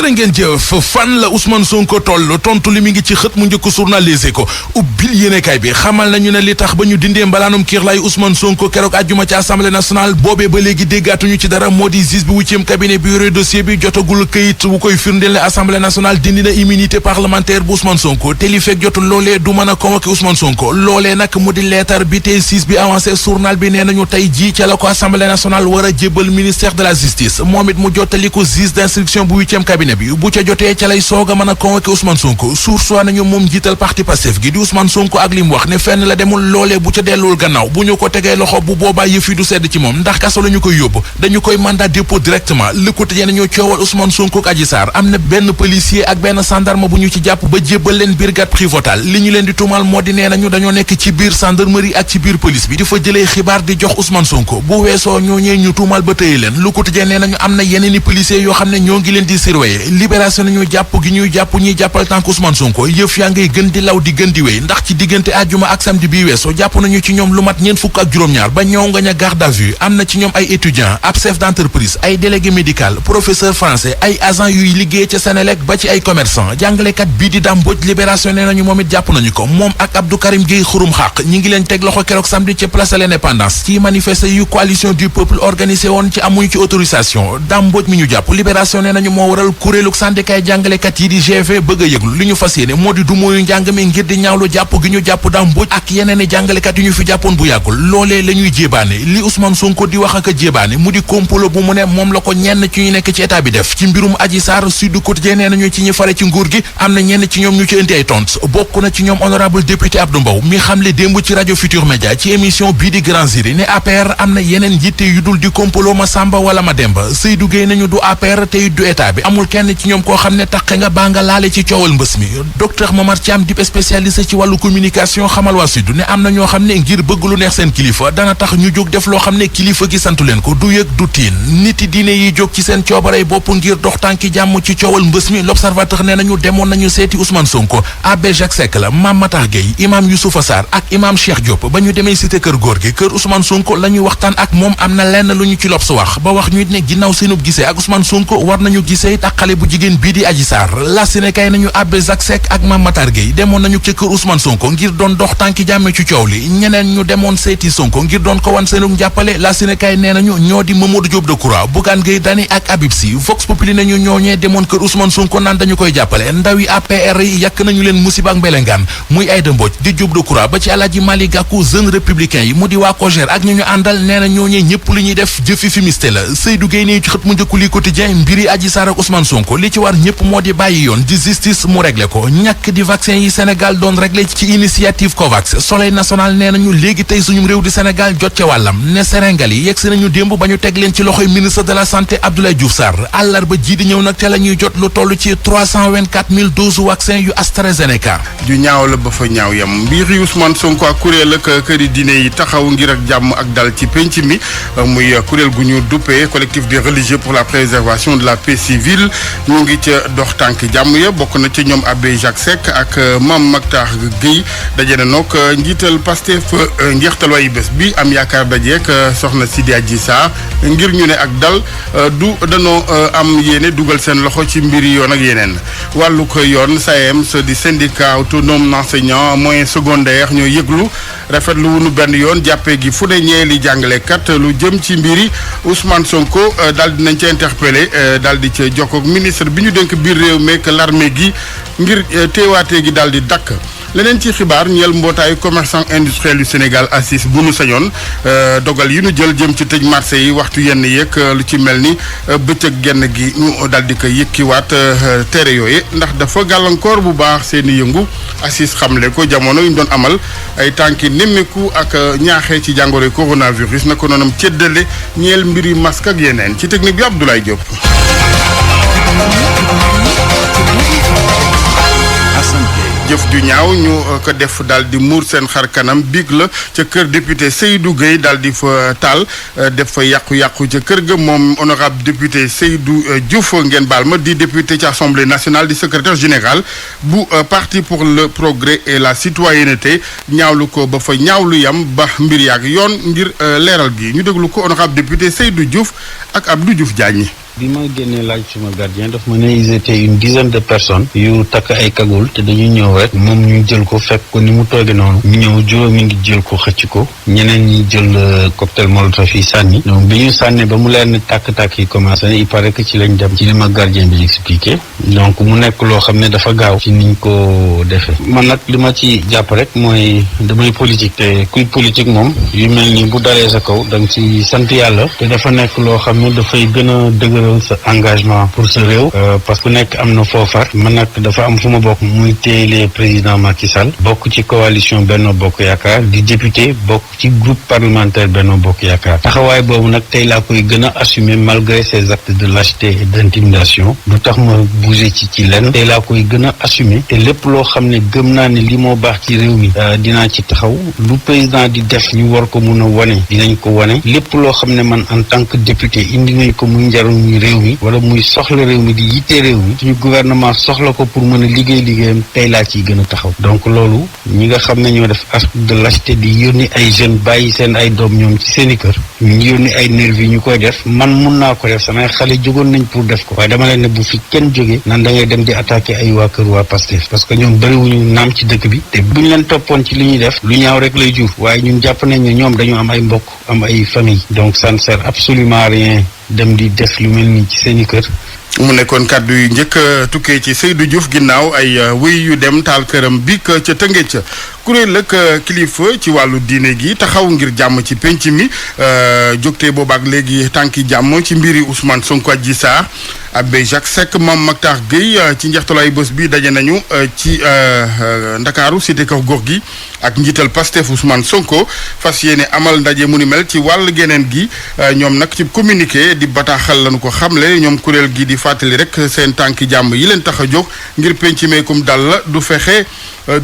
jërë ngeen jëf fan la Ousmane Sonko toll tontu li mi ngi ci xët mu njëkk journal Les Échos ubbil yéenekaay bi xamal nañu ne li tax ba ñu dindee mbalaanum kiirlaay Ousmane Sonko keroog àjjuma ci assemblée nationale boobee ba léegi déggaatuñu ci dara moo di juge bi huitième cabinet bi yore dossier bi jotagul këyit wu koy firndeel ne assemblée nationale dindi na immunité parlementaire bu Ousmane Sonko te li fekk jotul loolee du mën a convoquer Ousmane Sonko loolee nag mu di leetar bi te siis bi avancé journal bi nee nañu tey jii ca la ko assemblée nationale war a jébbal ministère de la justice moom it mu jottali ko juge d'instruction bu huitième cabinet bi bu ca jotee ca lay soog a mën a convoquer Ousmane Sonko source nañu moom jiital parti Pastef gi di Ousmane Sonko ak li mu wax ne fenn la demul loolee bu ca delluwul gannaaw bu ñu ko tegee loxo bu boobaa yëf yi du sedd ci moom ndax kaso la ñu koy yóbbu dañu koy mandat dépôt directement Le Quotidien nañu coowal Ousmane Sonko ak Adji Sarr am na benn policier ak benn gendarme bu ñu ci jàpp ba jébbal leen brigade prévôtale li ñu leen di tuumal moo di nee nañu dañoo nekk ci biir gendarmerie ak ci biir police bi di fa jëlee xibaar di jox Ousmane Sonko bu weesoo ñooñee ñu tuumal ba tëye leen Le Quotidien nee nañu am na yeneen i policiers yoo xam ne ñoo ngi leen di surveiller libération nañu jàpp gi ñuy jàpp ñuy jàppal tànk Ousmane Sonko yëf yaa ngay gën di law di gën di wéy ndax ci diggante àjjuma ak samedi bii weesoo jàpp nañu ci ñoom lu mat ñeent fukk ak juróom-ñaar ba ñëw nga ña garde à vue am na ci ñoom ay étudiants ab chef d'entreprise ay délégué médical professeur français ay agent yuy liggéey ca Sénélec ba ci ay commerçant jàngalekat bii di Dame Mbodj libération nee nañu moom it jàpp nañu ko moom ak Abdou Karim Gueye xurum xaq ñi ngi leen teg loxo keroog samedi ci place de l'Indépendance ci manifester yu coalition du peuple organisé woon ci amuñu ci autorisation Dame Mbodj mi ñu jàpp libération nee nañu moo waral kuréelu syndicat jàngalekat yi di GV bëgg a yëglu li ñu fas yéene moo di du mooyu njàng mi ngir di ñaawlu jàpp gi ñu jàpp Dame Mbodj ak yeneen i jàngalekat yu ñu fi jàppoon bu yàggul loolee la ñuy jébaane li Ousmane Sonko di wax ak a jébaane mu di complot bu mu ne moom la ko ñenn ci ñu nekk ci état bi def ci mbirum Adji Sarr Sud Quotidien nee nañu ci ñi fare ci nguur gi am na ñenn ci ñoom ñu ci indi ay tont bokk na ci ñoom honorable député Abdou Mbow mi xamle démb ci rajo Futur Média ci émission bii di Grand Jury ne APR am na yeneen yitte yu dul di complot ma Samba wala ma Demba Seydou Gueye nañu du APR te du état bi amul kenn ci ñoom koo xam ne taqe nga baa nga laale ci coowal mbës mi docteur Momar Thiam di spécialiste ci wàllu communication xamal waa Sud ne am na ñoo xam ne ngir bëgg lu neex seen kilifa dana tax ñu jóg def loo xam ne kilifa gi santu leen ko du yëg du tiin niti diine yi jóg ci seen coobarey bopp ngir dox tànki jàmm ci coowal mbës mi l'observateur nee nañu demoon nañu seeti Ousmane Sonko abbé Jacques Seck la Mame Matar Gueye imam Youssoufa Sarr ak imam Cheikh Diop ba ñu demee cité kër góor gi kër Ousmane Sonko la ñuy waxtaan ak moom am na lenn lu ñu ci L'Obs wax ba wax ñu it ne ginnaaw seenub gisee ak Ousmane Sonko war nañu gisee ak xale bu jigéen bii di Adji Sarr la Sénégal nañu abbé Jacques Seck ak Mame Matar Gueye demoon nañu ci kër Ousmane Sonko ngir doon dox tànki jàmme ci coow li ñeneen ñu demoon seeti Sonko ngir doon ko wan seenug jàppale la Sénégal nee nañu ñoo di Mamadou Diop Decroix Bougane Gueye Dany ak Habib Sy Vox Populi nañu ñooñee demoon kër Ousmane Sonko naan dañu koy jàppale ndawi APR yi yàkk nañu leen musiba ak mbelengaan muy Aïda Mbodj di Diop Decroix ba ci Alaaji Malick Gakou jeune républicain yi mu di waa COJER ak ñu àndal nee na ñooñee ñëpp li ñuy def jëfi fumiste la Seydou Gueye ne ci xët mu njëkku li quotidien mbiri Adji Sarr ak Ousmane Sonko li ci war ñëpp moo di bàyyi yoon di justice mu réglé ko ñàkk di vaccin yi Sénégal doon réglé ci initiative COVAX Soleil national nee nañu léegi tey suñu réew di Sénégal jot ca wàllam ne Sénégal yi yegsi nañu démb ba ñu teg leen ci loxoy ministre de la santé Abdoulaye Diouf Sarr àllarba ji di ñëw nag te la ñuy jot lu toll ci 324 000 doses vaccin yu AstraZeneca. ju ñaaw la ba fa ñaaw yam mbiri Ousmane Sonko ak kuréel ak këri diine yi taxaw ngir ak jàmm ak dal ci penc mi muy kuréel gu ñu duppee collectif des religieux pour la préservation de la paix civile ñu ngi ca dox tànk jàmm ya bokk na ci ñoom abbé Jacques Seck ak Mame Matar Gueye daje na nag njiital Pastef njeextal wayu bés bi am yaakaar dajeek soxna Sidi Adji Sarr ngir ñu ne ak dal du danoo am yéene dugal seen loxo ci mbiri yoon ak yeneen wàllu ko yoon SAEMS di syndicat autonome d'enseignants moyen secondaire ñoo yëglu rafetlu wunu benn yoon jàppee gi fu ne ñeeli jàngalekat lu jëm ci mbiri Ousmane Sonko daal di nañ ca interpellé daal di ca jokkoog ministre bi ñu dénk biir réew meek l'armée gi ngir teewaatee gi daal di dakk leneen ci xibaar ñeel mbootaayu commerçant industriel yu Sénégal ACIS bu nu sañoon dogal yi nu jël jëm ci tëj marché yi waxtu yenn yeeg lu ci mel ni bëccëg genn gi ñu daal di ko yëkkiwaat tere yooyu ndax dafa gàllankoor bu baax seeni yëngu ACIS xamle ko jamono yu ñu doon amal ay tànki nemmeeku ak ñaaxee ci jàngoro coronavirus na ko noonam cëddale ñeel mbiri masque ak yeneen ci technique bi Abdoulaye Diop. jëf ju ñaaw ñu ko def daal di muur seen xar kanam biig la ca kër député Seydou Gueye daal di fa taal def fa yàqu-yàqu ca kër ga moom honorable député Seydou Diouf ngeen baal ma di député ci assemblée nationale di secrétaire général bu parti pour le progrès et la citoyenneté ñaawlu ko ba fa ñaawlu yam ba mbir yaak yoon ngir leeral gi ñu déglu ko honorable député Seydou Diouf ak Abdou Diouf Diagne. bi ma génnee laaj suma gardien daf ma ne ils étaient une dizaine de personnes yu takk ay kagul te dañuy ñëw rek moom ñu jël ko fekk ko ni mu tooge noonu ñu ñëw juróomi ngi jël ko xëcc ko ñeneen ñi jël cocktail molotov yi sànni donc bi ñu sànni ba mu leen tàkk-tàkk yi commencé il paraît que ci lañ dem ci li ma gardien bi expliqué donc mu nekk loo xam ne dafa gaaw ci niñ ko defee man nag li ma ci jàpp rek mooy damay politique te kuy politique moom yu mel ni bu dalee sa kaw da nga ci sant yàlla te dafa nekk loo xam ne dafay gën a dëgëral sa engagement pour sa réew parce que nekk am na foofar man nag dafa am fu ma bokk muy téelee président Macky Sall bokk ci coalition Benno Bokk Yaakaar di député bokk ci groupe parlementaire Benno Bokk Yaakaar taxawaay boobu nag tey laa koy gën a assumer malgré ces actes de lâcheté et d'intimidation du tax ma bouger ci lenn tey laa koy gën a assumer te lépp loo xam ne gëm naa ne li moo baax ci réew mi dinaa ci taxaw lu président di def ñu war ko mun a wane dinañ ko wane lépp loo xam ne man en tant que député indi nañ ko muy njariñ réew mi wala muy soxla réew mi di yitte réew mi suñu gouvernement soxla ko pour mën a liggéeyam tey laa ciy gën a taxaw donc loolu ñi nga xam ne ñoo def acte de lâcheté di yónni ay jeunes bàyyi seen ay doom ñoom ci seen i kër ñu yónni ay nervi ñu koy def man mun naa ko def samay xale jógoon nañ pour def ko waaye dama leen ne bu fi kenn jógee nan da ngay dem di attaquer ay waa kër waa Pastef parce que ñoom bëriwuñu naam ci dëkk bi te buñ leen toppoon ci li ñuy def lu ñaaw rek lay jur waaye ñun jàpp nañ ne ñoom dañu am ay mbokk am ay famille donc ça ne sert absolument à rien dem di def lu mel nii ci seen i kër. mu nekkoon kàddu yu njëkk tukkee ci Seydou Diouf ginnaaw ay wéy yu dem taal këram bi ca Tëngéej ca kuréel ak kilifa ci wàllu diine gi taxaw ngir jàmm ci penc mi jógtee boobaak léegi tànki jàmm ci mbiri Ousmane Sonko Adji Sarr Abbé Jacques Seck Mame Mactar Gueye ci njeextalaay bés bi daje nañu ci Ndakaaru cité kaw gox gi ak njiital Pastef Ousmane Sonko fas yéene amal ndaje mu ni mel ci wàll geneen gi ñoom nag ci communiqué di bataaxal lañu ko xamle ñoom kuréel gi di fàttali rek seen tànki jàmm yi leen tax a jóg ngir penc meekum dal la du fexe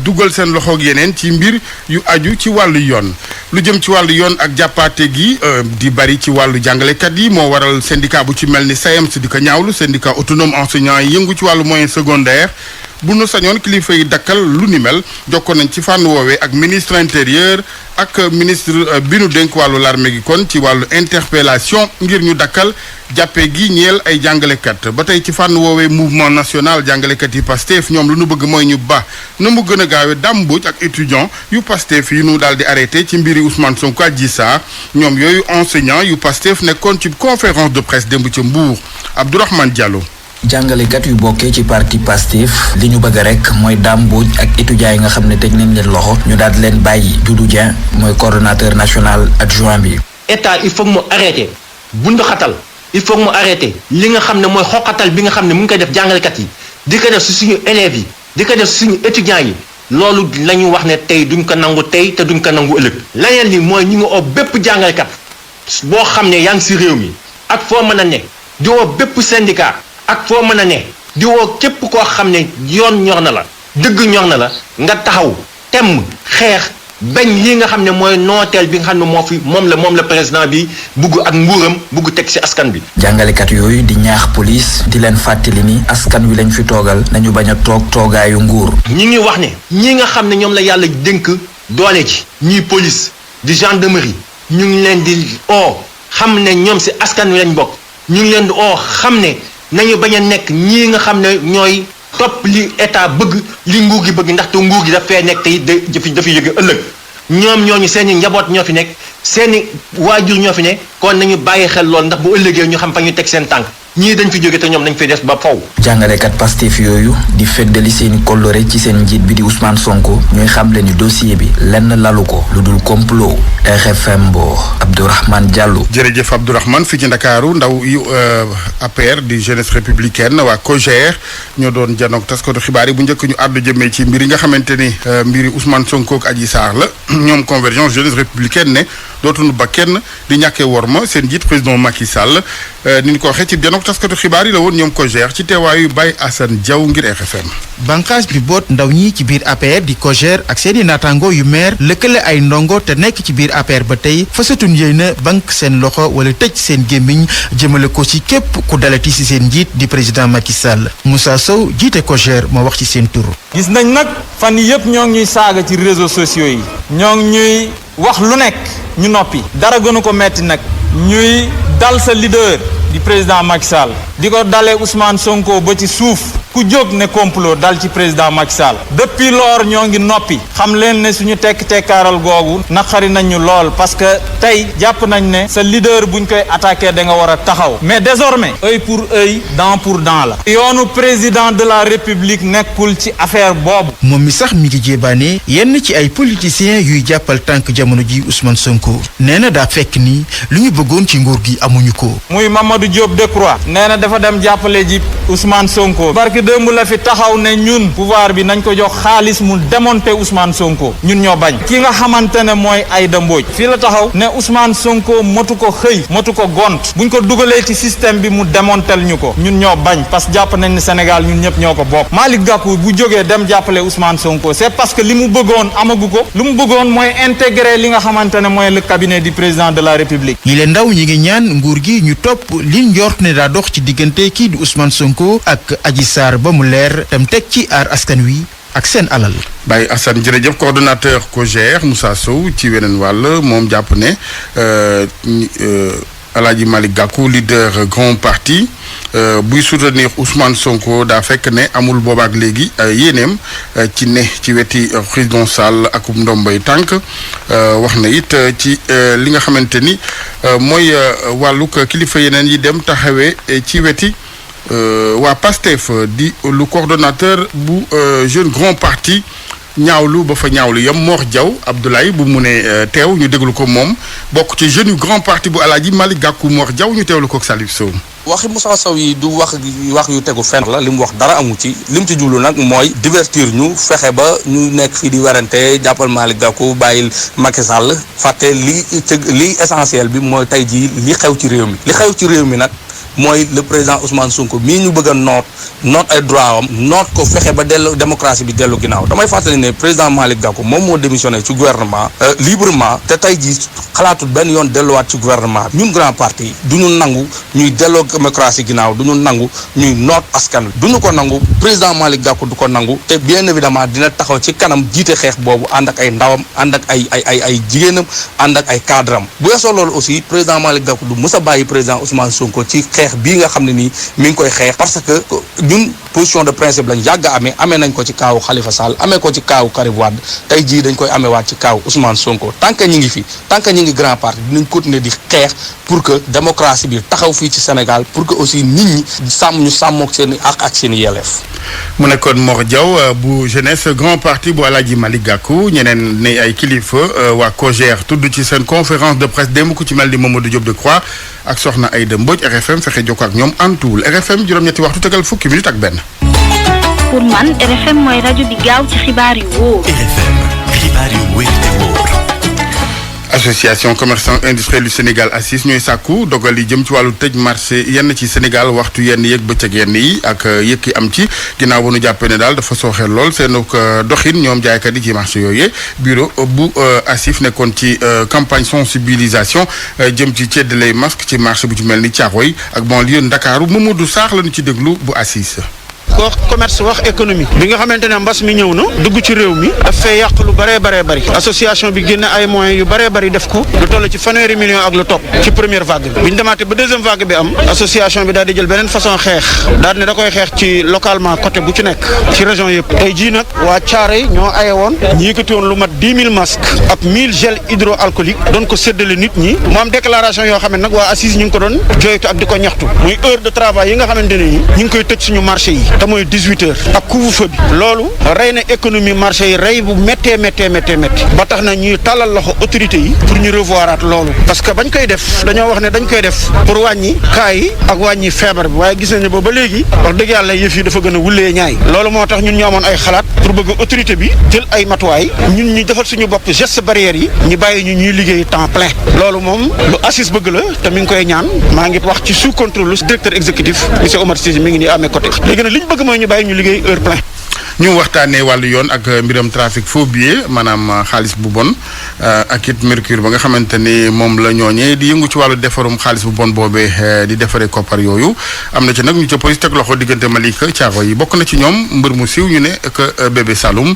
dugal seen loxoog yeneen ci mbir yu aju ci wàllu yoon lu jëm ci wàllu yoon ak jàppaate gi di bari ci wàllu jàngalekat yi moo waral syndicat bu ci mel ni SAEMS di ko ñaawlu syndicat autonome enseignant yi yëngu ci wàllu moyen secondaire bu nu sañoon kilifa yi dakkal lu ni mel jokkoon nañ ci fànn woowee ak ministre intérieur ak ministre bi nu dénk wàllu l'armée gi kon ci wàllu interpellation ngir ñu dakkal jàppee gi ñeel ay jàngalekat ba tey ci fànn woowee mouvement national jàngalekat yi Pastef ñoom lu nu bëgg mooy ñu ba na mu gën a gaawee dàmbuj ak étudiant yu Pastef yi nu daal di arrêté ci mbiri Ousmane Sonko Adji Sarr ñoom yooyu enseignant yu Pastef nekkoon ci conférence de presse démb ca Mbour Abdourahmane Diallo. jàngalekat yu bokkee ci parti Pastef li ñu bëgg rek mooy Dame Mbodj ak étudiants yi nga xam ne teg nañ leen loxo ñu daal di leen bàyyi. Doudou Dieng mooy coordonnateur national adjoint bi. état il faut mu arrêté bundu xatal il faut mu arrêté li nga xam ne mooy xoqatal bi nga xam ne mu ngi koy def jàngalekat yi di ko def si suñu élèves yi di ko def si suñu étudiants yi loolu la ñu wax ne tey duñ ko nangu tey te duñ ko nangu ëllëg. leneen li mooy ñu ngi oo bépp jàngalekat boo xam ne yaa ngi si réew mi ak foo mën a ne di woo bépp syndicat. ak foo mën a ne di woo képp koo xam ne yoon ñor na la dëgg ñor na la nga taxaw temm xeex bañ lii nga xam ne mooy nooteel bi nga xam ne moom la président bi bugg ak nguuram bugg teg ci askan bi. jàngalekat yooyu di ñaax police di leen fàttali ni askan wi lañ fi toogal nañu bañ a toog toogaayu nguur. ñi ngi wax ne ñii nga xam ne ñoom la yàlla dénk doole ci ñii police di gendarmerie ñu ngi leen di oo xam ne ñoom ci askan wi lañ bokk ñu ngi leen di oo xam ne. nañu bañ a nekk ñii nga xam ne ñooy topp li état bëgg li nguur gi bëgg ndaxte nguur gi dafay nekk tey dafa yëge ëllëg ñoom ñooñu seen i njaboot ñoo fi nekk seen i waajur ñoo fi nekk kon nañu bàyyi xel lool ndax bu ëllëgee ñu xam fa ñu teg seen tànk ñii dañ fi jóge te ñoom dañ fay des ba faw. jàngalekat Pastef yooyu di feddali seeni kóllëre ci seen njiit bi di Ousmane Sonko ñuy xamle ni dossier bi lenn lalu ko lu dul complot. RFM Mbour Abdourahmane Diallo. jërëjëf Abdourahmane fii ci Ndakaaru ndaw yu APR di jeunesse républicaine waa COJER ñoo doon janoog taskatu xibaar yi bu njëkk ñu àddu jëmee ci mbir yi nga xamante ni mbiri Ousmane Sonko ak Adji Sarr la ñoom convergence jeunesse républicaine ne dootuñu ba kenn di ñàkkee worma seen njiit président Macky Sall ni ñu ko waxee ci janoog taskatu xibaar yi la woon ñoom COJER ci teewaayu Baye Assane Diaw ngir RFM. bànqaas bi boot ndaw ñi ci biir APR di COJER ak seeni naataango yu maire lëkkale ay ndongo te nekk ci biir APR ba tey fasatun yéen na bank seen loxo wala tëj seen gémmiñ jëmale ko ci képp ku dalati ci seen njiit di président Macky Sall Moussa Sow jiite COJER moo wax ci seen tur. gis nañ nag fan yëpp ñoo ngi ñuy saaga ci réseaux sociaux yi ñoo ngi ñuy wax lu nekk ñu noppi dara gënu ko metti nag ñuy dal sa leader di président Macky Sall di ko dalee Ousmane Sonko ba ci suuf ku jóg ne complot dal ci président Macky Sall depuis lors ñoo ngi noppi xam leen ne suñu tekkaaral googu naqari nañu lool parce que tey jàpp nañ ne sa leader buñ koy attaqué da nga war a taxaw mais désormais œil pour œil dent pour dent la yoonu président de la république nekkul ci affaire boobu. moom mi sax mi ngi jébaane yenn ci ay politiciens yuy jàppal tànk jamono ji Ousmane Sonko nee na daa fekk ni lu ñu bëggoon ci nguur gi amuñu ko. muy Mamadou Diop Decroix nee na dafa dem jàppale ji Ousmane Sonko barki démb la fi taxaw ne ñun pouvoir bi nañ ko jox xaalis mu démonter Ousmane Sonko ñun ñoo bañ ki nga xamante ne mooy Aïda Mbodj fii la taxaw ne Ousmane Sonko motu ko xëy motu ko gont buñ ko dugalee ci système bi mu démontel ñu ko ñun ñoo bañ parce que jàpp nañ ne Sénégal ñun ñëpp ñoo ko bokk Malick Gakou bu jógee dem jàppale Ousmane Sonko c'est parce que li mu bëggoon amagu ko lu mu bëggoon mooy intégrer li nga xamante ne mooy le cabinet du président de la République. yi leen ndaw ñi ngi ñaan nguur gi ñu topp li njort ne daa dox ci diggante kii di Ousmane Sonko ak Adji Sarr ba mu leer tam teg ci aar askan wi ak seen alal. Baye Assane jërëjëf coordonnateur COJER Moussa Sow ci weneen wàll moom jàpp ne Alaaji Malick Gakou leader grand parti buy soutenir Ousmane Sonko daa fekk ne amul boobaak léegi yéeneem ci ne ci weti président Sall ak ndombay tànk wax na it ci li nga xamante ni mooy wàllug kilifa yeneen yi dem taxawee ci weti waa PASTEF di lu coordonnateur bu jeune grand parti ñaawlu ba fa ñaawlu yam Mor Diaw Abdoulaye bu mu ne teew ñu déglu ko moom bokk ci jeune yu grand parti bu Alaaji Malick Gakou Mor Diaw ñu teewlu ko ak Salif Sow. waxi Moussa Sow yi du wax yu tegu fenn la li mu wax dara amu ci li mu ci jublu nag mooy divertir ñu fexe ba ñu nekk fii di werante jàppal Malick Gakou bàyyil Macky Sall fàtte li essentiel bi mooy tey jii li xew ci réew mi li xew ci réew mi nag mooy le président Ousmane Sonko mii ñu bëgg a noot ay droit am noot ko fexe ba dellu démocratie bi dellu ginnaaw damay fàttali ne président Malick Gakou moom moo démissionné ci gouvernement librement te tey jii xalaatul benn yoon delluwaat ci gouvernement ñun grand parti du ñu nangu ñuy delloo démocratie ginnaaw du ñu nangu ñuy noot askan wi du ñu ko nangu président Malick Gakou du ko nangu te bien évidemment dina taxaw ci kanam jiite xeex boobu ànd ak ay ndawam ànd ak ay jigéenam ànd ak ay cadre am bu weesoo loolu aussi président Malick Gakou du mës a bàyyi président Ousmane Sonko ci xeex bii nga xam ne nii mi ngi koy xeex parce que ñun position de principe lañ yàgg amee nañ ko ci kaawu Khalifa Sall amee ko ci kaawu Karim Wade tey jii dañ koy amee waat ci kaawu Ousmane Sonko tant que ñi ngi fi tant que ñi ngi grand parti dinañ continuer di xeex pour que démocratie bi taxaw fii ci Sénégal pour que aussi nit ñi ñu sàmmook seen i ak seen i yelleef. mu nekkoon Mor Diaw bu jeunesse grand parti bu Alaaji Malick Gakou ñeneen ne ay kilifa waa COJER tudd ci seen conférence de presse démb ku ci mel ni Mamadou Diop Decroix ak soxna Aïda Mbodj RFM fexe jokkoo ak ñoom antuwul RFM juróom-ñetti waxtu tegal fukki minute ak benn. pour man RFM mooy rajo bi gaaw ci xibaar yu wóor. RFM xibaar yu wóor te wóor. association commerçant industriel du Sénégal ACIS ñooy sàkku dogal yi jëm ci wàllu tëj marché yenn ci Sénégal waxtu yenn yeeg bëccëg yenn yi ak yëkki am ci ginnaaw ba nu jàppee ne daal dafa sooxeel lool seen doxin ñoom jaaykat yi ci marché yooyu bureau bu ACIS nekkoon ci campagne sensibilisation jëm ci ceddalay masque ci marché bu ci mel ni Thiaroye ak banlieue Ndakaaru Mamadou Sarr lañu ci déglu bu ACIS. wax commerce wax économie bi nga xamante ne mbas mi ñëw na dugg ci réew mi daf fay yàq lu bëree bari association bi génn ay moyens yu bëree bëri def ko lu toll ci 100 millions ak lu topp ci première vague bi ñu demaatee ba deuxième vague bi am association bi daal di jël beneen façon xeex daal ne da koy xeex ci localement côté bu ci nekk ci région yëpp tey jii nag waa Thiaroye ñoo aye woon ñi yëkkati woon lu mat 10 000 masques ak 1000 gel hydroalcoolique doon ko séddale nit ñi mu am déclaration yoo xam ne nag waa ACIS ñu ngi ko doon joytu ak di ko ñaxtu muy heure de travail yi nga xamante ne ñu ngi koy tëj suñu marché yi te mooy 18 heures ak couvre-feu bi loolu rey na économie marché yi rey bu méttee ba tax na ñuy tàllal loxo autorité yi pour ñu revoiraat loolu parce que bañ koy def dañoo wax ne dañ koy def pour wàññi cas yi ak wàññi feebar bi waaye gis nañu ba léegi wax dëgg yàlla yëf yi dafa gën a wulee ñaay loolu moo tax ñun ñu amoon ay xalaat pour bëgg autorité bi jël ay matuwaay ñun ñu defal suñu bopp geste barrière yi ñu bàyyi ñu ñuy liggéey temps plein loolu moom lu ACIS bëgg la te mi ngi koy ñaan maa ngi wax ci sous contrôle directeur exécutif monsieur Omar Cissé mi ngi nii amee côté léegi nag li ñu bëgg mooy ñu bàyyi ñu liggéey heure plein. ñu waxtaanee wàllu yoon ak mbiram trafic faux billets maanaam xaalis bu bon ak it mercure ba nga xamante ni moom la ñooñee di yëngu ci wàllu defarum xaalis bu bon boobee di defaree koppar yooyu am na ci nag ñu ca police teg loxo diggante Malika Thiaroye yi bokk na ci ñoom mbër mu siiw ñu ne que bébé Saloum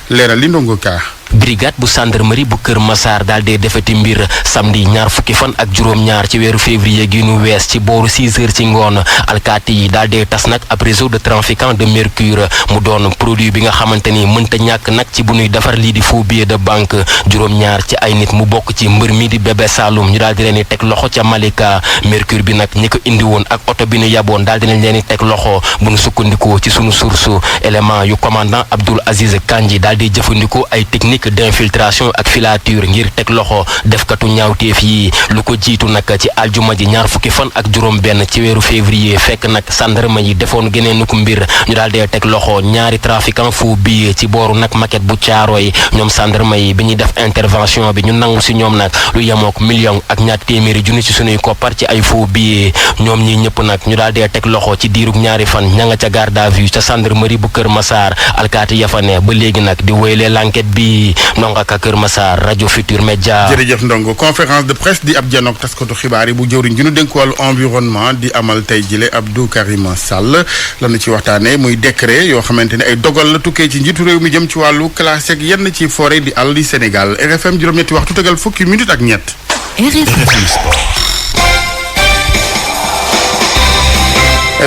leeral li ndongo kaa brigade bu gendarmerie bu Kër Massar daal dee defati mbir samedi ñaar fukki fan ak juróom-ñaar ci weeru février gi nu wees ci booru 6 heures ci ngoon alkaati yi daal dee tas nag ab réseau de trafiquants de mercure mu doon produit bi nga xamante ni mënta ñàkk nag ci bu ñuy defar lii di faux billet de banque juróom-ñaar ci ay nit mu bokk ci mbër mi di Bébé Saloum ñu daal di leen di teg loxo ca Malika mercure bi nag ñi ko indi woon ak oto bi ñu yaboon daal dinañ leen di teg loxo bu ñu sukkandikoo ci sunu source élément yu commandant Abdoul Aziz Kandji daal di jëfandikoo ay technique d'infiltration ak filature ngir teg loxo defkatu ñaawteef yi lu ko jiitu nag ci aljuma ji ñaar fukki fan ak juróom benn ci weeru février fekk nag gendarme yi defoon geneen ko mbir ñu daal dee teg loxo ñaari trafiquant faux billets ci booru nag maquette bu Caaroy ñoom gendarme yi bi ñuy def intervention bi ñu nangu si ñoom nag lu yemook million ak ñaar téeméeri junni ci sunuy koppar ci ay faux billets ñoom ñi ñëpp nag ñu daal dee teg loxo ci diirug ñaari fan ña nga ca garde à vue ca gendarmerie bu Kër Massar alkaati ya fa ne ba léegi nag di wéylee l'enquête bi ndonga ka Kër Massar rajo Futur Média. jërëjëf ndongo conférence de presse di ab janook taskatu xibaar yi bu jëwriñ ji nu dénk wàllu environnement di amal tey jile Abdou Karim Sall lanu ci waxtaanee muy décret yoo xamante ne ay dogal la tukkee ci njiitu réew mi jëm ci wàllu classé ak yenn ci forêt di àll di Sénégal RFM juróom-ñetti waxtu tegal fukki minute ak ñett.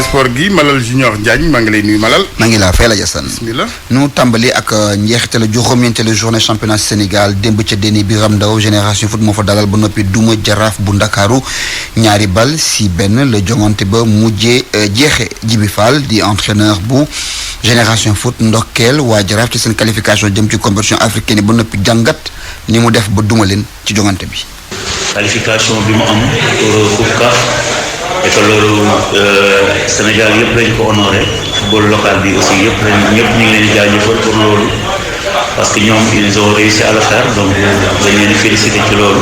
sport gi Malal Junior Diagne maa ngi lay nuyu Malal. maa ngi laa fay la Jassane. bismillah. nu tàmbali ak njeexitalu juróom-ñeenteelu journée championnat Sénégal démb ca Déni Biram Ndaw génération foot moo fa dalal ba noppi duma jaraaf bu Ndakaaru ñaari bal si benn la jongante ba mujjee jeexe Jibi Fall di entraîneur bu génération foot ndokkeel waa jaraaf ci seen qualification jëm ci compétition africaine ba noppi jàngat ni mu def ba duma leen ci jongante bi. qualification bi mu am pour CAF et que loolu Sénégal yëpp lañ ko honoré football local bi aussi ñëpp ñu ngi leen di jaajëfal pour loolu parce que ñoom ils ont réussi à le faire donc dañ leen di féliciter ci loolu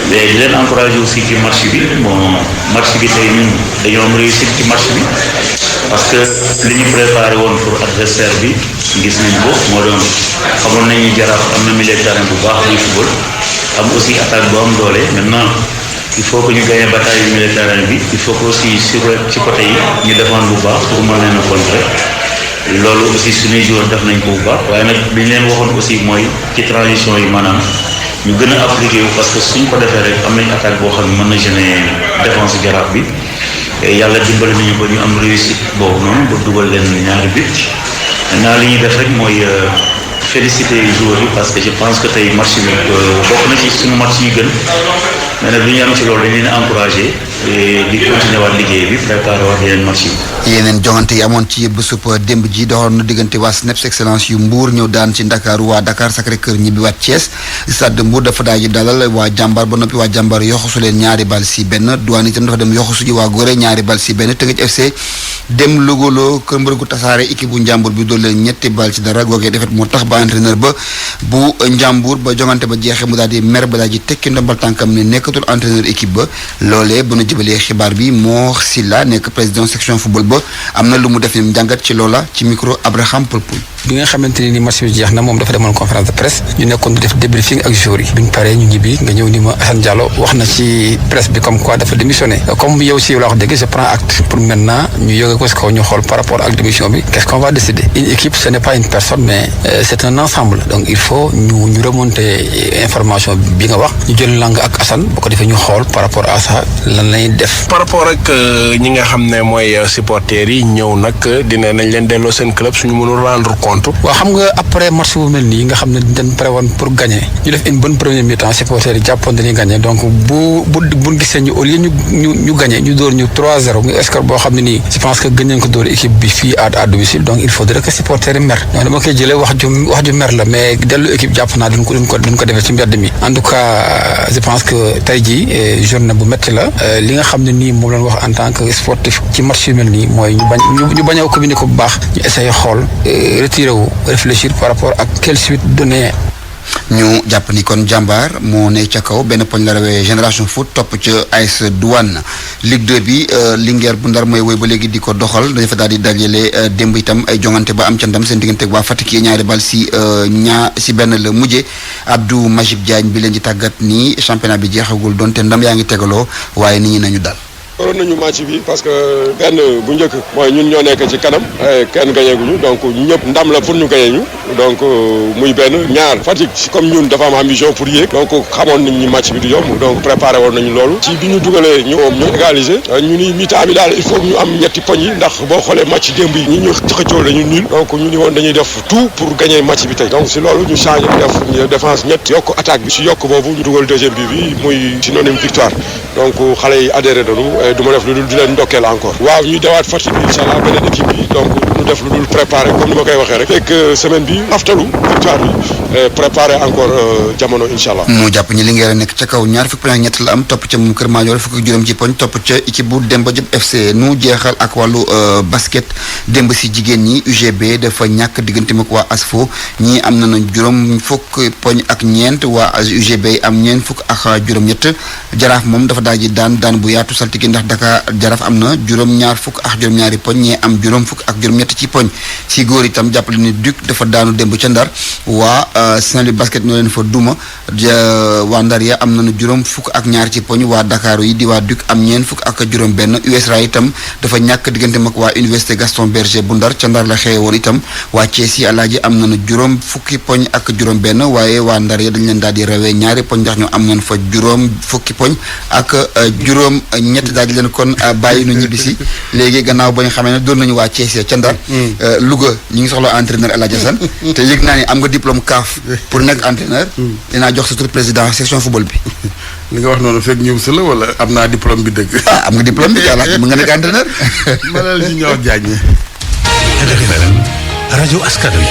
mais di leen encourager aussi ci match bi bon match bi tey ñun dañoo am réussite ci match bi parce que li ñu préparé woon pour adversaire bi gis nañ ko moo doon xamoon nañu Jaraaf am na milieu de terrain bu baax buy football am aussi attaque bu am doole maintenant il faut que ñu gagner bataille milieu de terrain bi il faut que aussi sur ci côté yi ñu défendre bu baax pour mën leen a contrer loolu aussi suñuy joueurs def nañ ko bu baax waaye nag li ñu leen waxoon aussi mooy ci transition yi maanaam ñu gën a appliqué wu parce que suñ ko defee rek am nañ attaque boo xam ne mën na gêner défense Jaraaf bi yàlla dimbali nañu ko ñu am réussite boobu noonu ba dugal leen ñaari but maintenant li ñuy def rek mooy féliciter joueurs yi parce que je pense que tey match bi bokk na ci suñu match yi gën mais nag li ñu am ci loolu dañu leen encouragé di continuer waat liggéey bi préparer waat yeneen match yi. yeneen jongante yi amoon ci bésub démb ji doxoon na diggante waa SNEPS excellence yu Mbour ñëw daan ci Ndakaaru waa Dakar Sacré-Cœur ñibbi waat Thiès stade de Mbour dafa daal di dalal waa jàmbaar ba noppi waa jàmbaar yoxusu leen ñaari bal si benn Douane itam dafa dem yoxusu ji waa Gorée ñaari bal si benn Teungueth FC dem logolo Kër Mbërgu tasaare équipe bu Njàmbur bi doon leen ñetti bal ci dara googee defet moo tax ba entraîneur ba bu Njàmbur ba jongante ba jeexee mu daal di mer ba daal di tekki ndombal tànkam ne nekkatul entraîneur équipe ba loolee bu nu jëbalee xibaar bi Mor Silla nekk président section football ba am na lu mu def ni njàngat ci loola ci micro Abraham Polpoul. bi nga xamante ni match bi jeex na moom dafa demoon conférence de presse ñu nekkoon di def débriefing ak joueurs yi buñ paree ñu ñibbi nga ñëw ni ma Assane Diallo wax na ci presse bi comme quoi dafa démissionné comme yow si la wax dëgg je prends acte pour maintenant ñu yóge ko si kaw ñu xool par rapport ak démission bi qu'est-ce qu'on va décider une équipe ce n'est pas une personne mais c'est un ensemble donc il faut ñu remonter information bi nga wax ñu jël langue ak Assane bu ko defee ñu xool par rapport à ça lan lañuy def. par rapport ak ñi nga xam ne mooy supporters yi ñëw nag dina nañ leen delloo seen club suñu mënul rendre compte. waaw xam nga après match bu mel nii nga xam ne dañ pare woon pour gagner ñu def une bonne première mi-temps supporters yi jàppoon dañuy gagner donc bu gisee ñu au lieu ñu gagner ñu dóor ñu 3-0 muy score boo xam ne nii je pense que gën nañ ko dóor équipe bi fii à domicile donc il faudrait que supporters yi mer donc dama koy jëlee wax ju mer la mais dellu équipe jàpp naa duñ ko defee ci mbedd mi en tout cas je pense que tey jii journée bu métti la li nga xam ne nii moom lañ wax en tant que sportif ci match yu mel nii mooy ñu bañ a communiquer bu baax ñu essayer xool réfléchir par rapport ak quelle suite donner. ñu jàpp ni kon jàmbaar moo ne ca kaw benn poñ la rawee génération foot topp ca AS Douane Ligue 2 bi Linguère bu Ndar mooy woy ba léegi di ko doxal dafa daal di dajale démb itam ay jongante ba am ca ndam seen diggante waa Fatick yi ñaari bal si benn la mujje Abdou Majib Diagne bi leen di tàggat nii championnat bi jeexagul donte ndam yaa ngi tegaloo waaye nit ñi nañu dal. waroon nañu match bi parce que benn bu njëkk mooy ñun ñoo nekk ci kanam kenn gañeeguñu donc ñëpp ndam la pour ñu gañee ñu donc muy benn ñaar Fatick comme ñun dafa am ambition pour yéeg donc xamoon nañ ni match bi du yomb donc préparé woon nañu loolu ci bi ñu dugalee ñu égaliser ñu ni mi-temps bi daal il faut ñu am ñetti poñ yi ndax boo xoolee match démb yi ñi ñu xëccoo dañu nul donc ñu ni woon dañuy def tout pour gagner match bi tey donc si loolu ñu changé def défense ñett yokk attaque bi si yokk boobu ñu dugal deuxième bi muy synonyme victoire donc xale yi adhéré nañu du ma def lu dul di leen ndokkeel encore waaw ñuy dawaat Fatick bi incha allah beneen équipe bi donc ñu def lu dul préparé comme ni ma koy waxee rek fekk semaine bi aftalu victoire bi préparé encore jamono incha allah. mu jàpp ñi li ngeen nekk ca kaw ñaar fukki poñ ak ñett la am topp ca moom Kër Madior fukk ak juróom ci poñ topp ca équipe bu Demba Diop FC nu jeexal ak wàllu basket démb si jigéen ñi UGB dafa ñàkk diggante ak waa ASFO ñii am nañu juróom fukk poñ ak ñeent waa UGB am ñeent fukk ak juróom-ñett jaraaf moom dafa daal di daan bu yaatu saltiki ndax Dakar jaraaf am na juróom-ñaar fukk ak juróom-ñaari poñ ñee am juróom fukk ak juróom-ñett ci poñ si góor itam jàppale ni Duc dafa daanu démb ca Ndar waa Saint-Louis basket ñoo leen fa duma waa Ndar ya am nañu juróom fukk ak ñaar ci poñ waa Dakar yi di waa Duc am ñeent fukk ak juróom benn USRA itam dafa ñàkk diggante mag waa Université Gaston Berger bu Ndar ca Ndar la xewe woon itam waa Thiès yi Alaaji am nañu juróom fukki poñ ak juróom benn waaye waa Ndar ya dañ leen daal di rawee ñaari poñ ndax ñu am nañ fa juróom fukki poñ ak juróom ñett daal di leen kon bàyyi nu ñibbisi léegi gannaaw ba ñu xamee ne doon nañu waa Thiès ca Ndar Louga ñu ngi soxla entraîneur El Hadj Assane te yëg naa ni am nga diplôme CAF pour nekk entraîneur dinaa jox sa tur président section football bi li nga wax noonu fekk ñëw sa la wala am naa diplôme bi dëgg am nga diplôme bi yàlla mën nga nekk entraîneur Malal ji ñoo jaañe rajo askan wi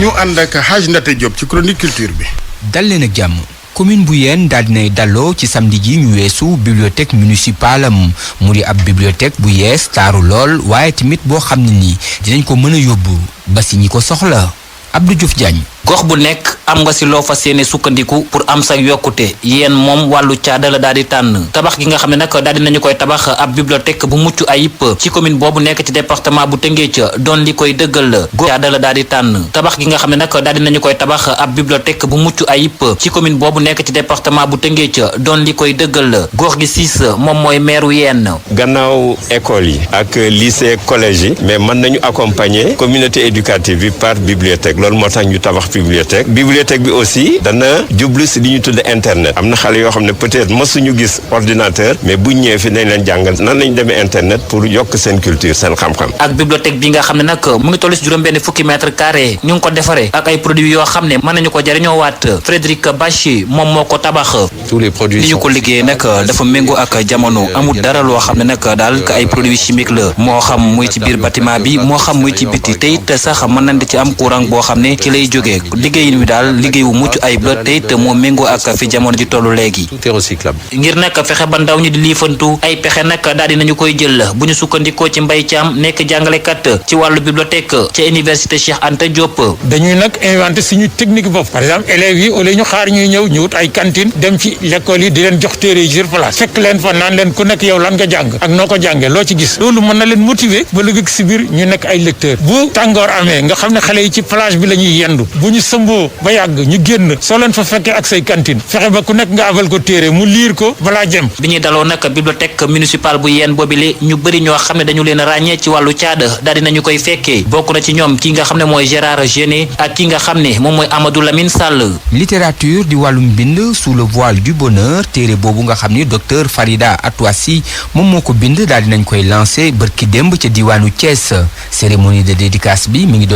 ñu ànd ak Hadj Ndate Diop ci chronique culture bi dal leen ak jàmm commune bu Yène daal dinay dalloo ci samedi ji ñu weesu bibliothèque municipale am mu di ab bibliothèque bu yees taaru lool waaye tamit boo xam ne nii dinañ ko mën a yóbbu ba si ñi ko soxla Abdou Diouf Diagne. gox bu nekk am nga si loo fas yéene sukkandiku pour am sa yokkute yéen moom wàllu caada la daal di tànn tabax gi nga xam ne nag daal di nañu koy tabax ab bibliothèque bu mucc ayib ci commune boobu nekk ci département bu Tëngéej doon li koy dëggal la gox caada la daal di tànn tabax gi nga xam ne nag daal di nañu koy tabax ab bibliothèque bu mucc ayib ci commune boobu nekk ci département bu Tëngéej doon li koy dëggal la gox gi siis moom mooy maire Yène. gannaaw école yi ak lycée collège yi mais mën nañu accompagner communauté éducative bi par bibliothèque loolu moo tax ñu tabax bibliothèque bi aussi dana jublu si li ñu tudd internet am na xale yoo xam ne peut-être mësuñu gis ordinateur mais buñ ñëwee fi nañ leen jàngal nan lañ demee internet pour yokk seen culture seen xam-xam. ak bibliothèque bi nga xam ne nag mu ngi toll si juróom-benn fukki mètre carré ñu ngi ko defaree ak ay produits yoo xam ne mën nañu ko jariñoo waat Frédéric Bachy moom moo ko tabax. tous les produits li ñu ko liggéey nag dafa méngoo ak jamono amul dara loo xam ne nag daal ay produits chimiques la moo xam muy ci biir bâtiment bi moo xam muy ci biti te it sax mën nañ di ci am courant boo xam ne ci lay jógee liggéeyin wi daal liggéey wu mucc ayib la te it moo méngoo ak fi jamono ji tollu léegi. tout est recyclable. ngir nag fexe ba ndaw ñi di liifantu ay pexe nag daal di nañu koy jël bu ñu sukkandikoo ci Mbaye Thiam nekk jàngalekat ci wàllu bibliothèque ca université Cheikh Anta Diop. dañuy nag inventé suñu technique bopp par exemple élèves yi au lieu ñu xaar ñuy ñëw ñu wut ay cantine dem ci l'école yi di leen jox téere yi sur place fekk leen fa naan leen ku nekk yow lan nga jàng ak noo ko jàngee loo ci gis loolu mën na leen motiver ba léegi si biir ñu nekk ay lecteurs bu tàngoor amee nga xam ne xale yi ci plage bi la ñuy yendu bu ñu sëmboo ba yàgg ñu génn soo leen fa fekkee ak say cantine fexe ba ku nekk nga abal ko téere mu liir ko balaa jëm. bi ñuy daloo nag bibliothèque municipale bu Yène boobile ñu bëri ñoo xam ne dañu leen ràññee ci wàllu caada daal di nañu koy fekkee bokk na ci ñoom ki nga xam ne mooy Gérard Géné ak ki nga xam ne moom mooy Amadou Lamine Sall. littérature di wàllum bind sous le voile du bonheur téere boobu nga xam ni docteur Farida Atouassi moom moo ko bind daal di nañ koy lancé bërki démb ca diwaanu Thiès cérémonie de dédicace bi mi ngi doon